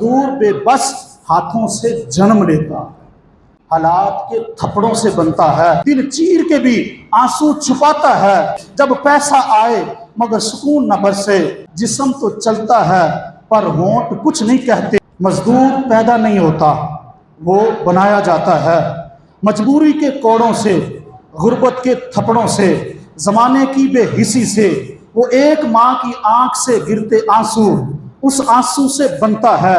مزدور بے بس ہاتھوں سے جنم لیتا ہے، حالات کے تھپڑوں سے بنتا ہے، دل چیر کے بھی آنسو چھپاتا ہے، جب پیسہ آئے مگر سکون نہ برسے، جسم تو چلتا ہے پر ہونٹ کچھ نہیں کہتے۔ مزدور پیدا نہیں ہوتا، وہ بنایا جاتا ہے، مجبوری کے کوڑوں سے، غربت کے تھپڑوں سے، زمانے کی بے حسی سے، وہ ایک ماں کی آنکھ سے گرتے آنسو، اس آنسو سے بنتا ہے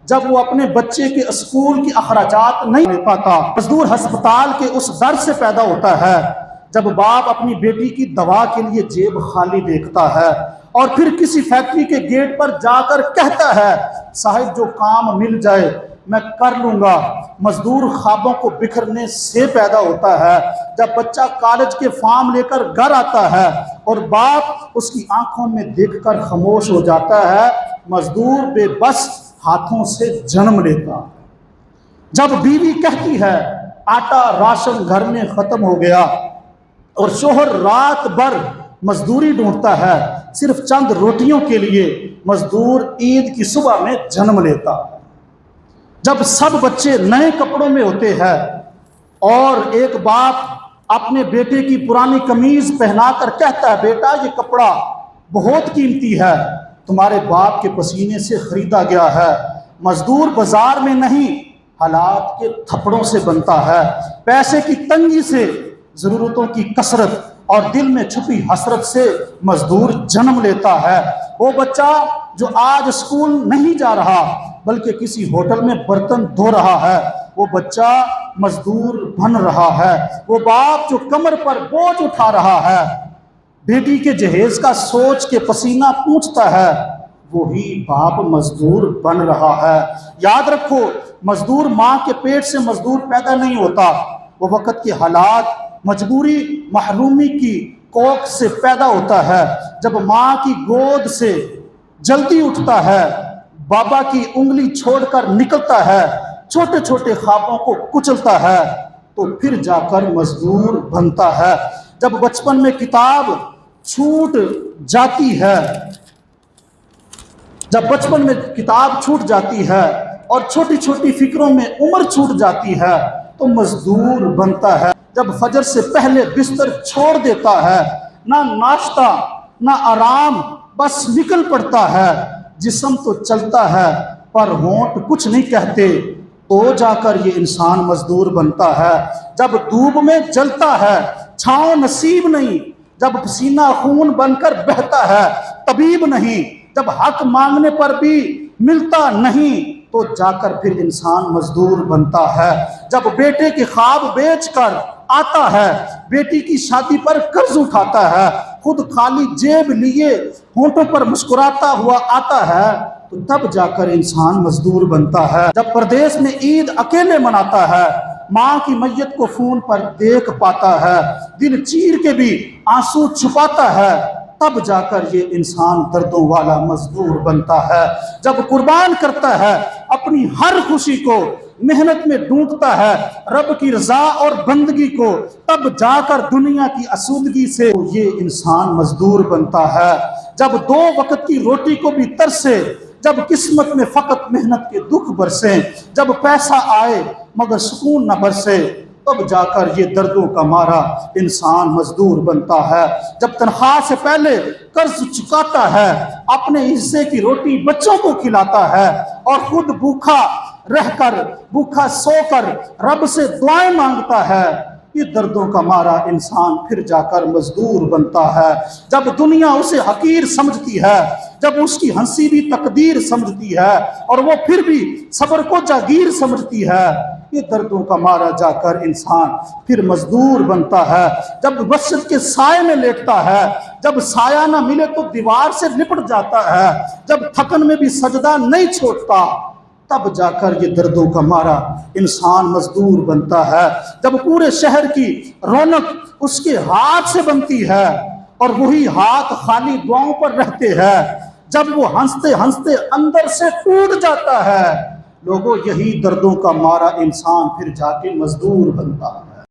جب وہ اپنے بچے کے اسکول کی اخراجات نہیں دے پاتا۔ مزدور ہسپتال کے اس در سے پیدا ہوتا ہے جب باپ اپنی بیٹی کی دوا کے لیے جیب خالی دیکھتا ہے، اور پھر کسی فیکٹری کے گیٹ پر جا کر کہتا ہے صاحب جو کام مل جائے میں کر لوں گا۔ مزدور خوابوں کو بکھرنے سے پیدا ہوتا ہے جب بچہ کالج کے فارم لے کر گھر آتا ہے اور باپ اس کی آنکھوں میں دیکھ کر خاموش ہو جاتا ہے۔ مزدور بے بس ہاتھوں سے جنم لیتا ہے، جب بیوی کہتی ہے آٹا راشن گھر میں ختم ہو گیا اور شوہر رات بھر مزدوری ڈھونڈتا ہے صرف چند روٹیوں کے لیے، مزدور عید کی صبح میں جنم لیتا ہے، جب سب بچے نئے کپڑوں میں ہوتے ہیں اور ایک باپ اپنے بیٹے کی پرانی قمیض پہنا کر کہتا ہے بیٹا یہ کپڑا بہت قیمتی ہے، تمہارے باپ کے پسینے سے خریدا گیا ہے۔ مزدور بازار میں نہیں، حالات کے تھپڑوں سے بنتا ہے، پیسے کی تنگی سے، ضرورتوں کی کثرت اور دل میں چھپی حسرت سے مزدور جنم لیتا ہے۔ وہ بچہ جو آج اسکول نہیں جا رہا بلکہ کسی ہوٹل میں برتن دھو رہا ہے، وہ بچہ مزدور بن رہا ہے۔ وہ باپ جو کمر پر بوجھ اٹھا رہا ہے، بیٹی کے جہیز کا سوچ کے پسینہ پوچھتا ہے، وہی باپ مزدور بن رہا ہے۔ یاد رکھو مزدور ماں کے پیٹ سے مزدور پیدا نہیں ہوتا، وہ وقت کے حالات، مجبوری، محرومی کی کوکھ سے پیدا ہوتا ہے۔ جب ماں کی گود سے جلدی اٹھتا ہے، بابا کی انگلی چھوڑ کر نکلتا ہے، چھوٹے چھوٹے خوابوں کو کچلتا ہے، تو پھر جا کر مزدور بنتا ہے۔ جب بچپن میں کتاب چھوٹ جاتی ہے، اور چھوٹی چھوٹی فکروں میں عمر چھوٹ جاتی ہے تو مزدور بنتا ہے۔ جب فجر سے پہلے بستر چھوڑ دیتا ہے، نہ ناشتہ نہ آرام، بس نکل پڑتا ہے، جسم تو چلتا ہے پر ہونٹ کچھ نہیں کہتے، تو جا کر یہ انسان مزدور بنتا ہے۔ جب دھوپ میں جلتا ہے، چھاؤں نصیب نہیں، جب پسینہ خون بن کر بہتا ہے، طبیب نہیں، جب حق مانگنے پر بھی ملتا نہیں، تو جا کر پھر انسان مزدور بنتا ہے۔ جب بیٹے کے خواب بیچ کر آتا ہے، بیٹی کی شادی پر قرض اٹھاتا ہے، خود خالی جیب لیے ہونٹوں پر مسکراتا ہوا آتا ہے، تو تب جا کر انسان مزدور بنتا ہے۔ جب پردیس میں عید اکیلے مناتا ہے، ماں کی میت کو فون پر دیکھ پاتا ہے، دل چیر کے بھی آنسو چھپاتا ہے، تب جا کر یہ انسان دردوں والا مزدور بنتا ہے۔ جب قربان کرتا ہے اپنی ہر خوشی کو، محنت میں ڈھونڈتا ہے رب کی رضا اور بندگی کو، تب جا کر دنیا کی آسودگی سے یہ انسان مزدور بنتا ہے۔ جب دو وقت کی روٹی کو بھی ترسے، جب قسمت میں فقط محنت کے دکھ برسیں، جب پیسہ آئے مگر سکون نہ برسے، تب جا کر یہ دردوں کا مارا انسان مزدور بنتا ہے۔ جب تنخواہ سے پہلے قرض چکاتا ہے، اپنے حصے کی روٹی بچوں کو کھلاتا ہے، اور خود بھوکا رہ کر، بھوکا سو کر رب سے دعائیں مانگتا ہے، یہ دردوں کا مارا انسان پھر جا کر مزدور بنتا ہے۔ جب دنیا اسے حقیر سمجھتی ہے، جب اس کی ہنسی بھی تقدیر سمجھتی ہے، اور وہ پھر بھی صبر کو جاگیر سمجھتی ہے، یہ دردوں کا مارا جا کر انسان پھر مزدور بنتا ہے۔ جب مسجد کے سائے میں لیٹتا ہے، جب سایہ نہ ملے تو دیوار سے لپٹ جاتا ہے، جب تھکن میں بھی سجدہ نہیں چھوڑتا، تب جا کر یہ دردوں کا مارا انسان مزدور بنتا ہے۔ جب پورے شہر کی رونق اس کے ہاتھ سے بنتی ہے اور وہی ہاتھ خالی دعاؤں پر رہتے ہیں، جب وہ ہنستے ہنستے اندر سے ٹوٹ جاتا ہے، لوگوں یہی دردوں کا مارا انسان پھر جا کے مزدور بنتا ہے۔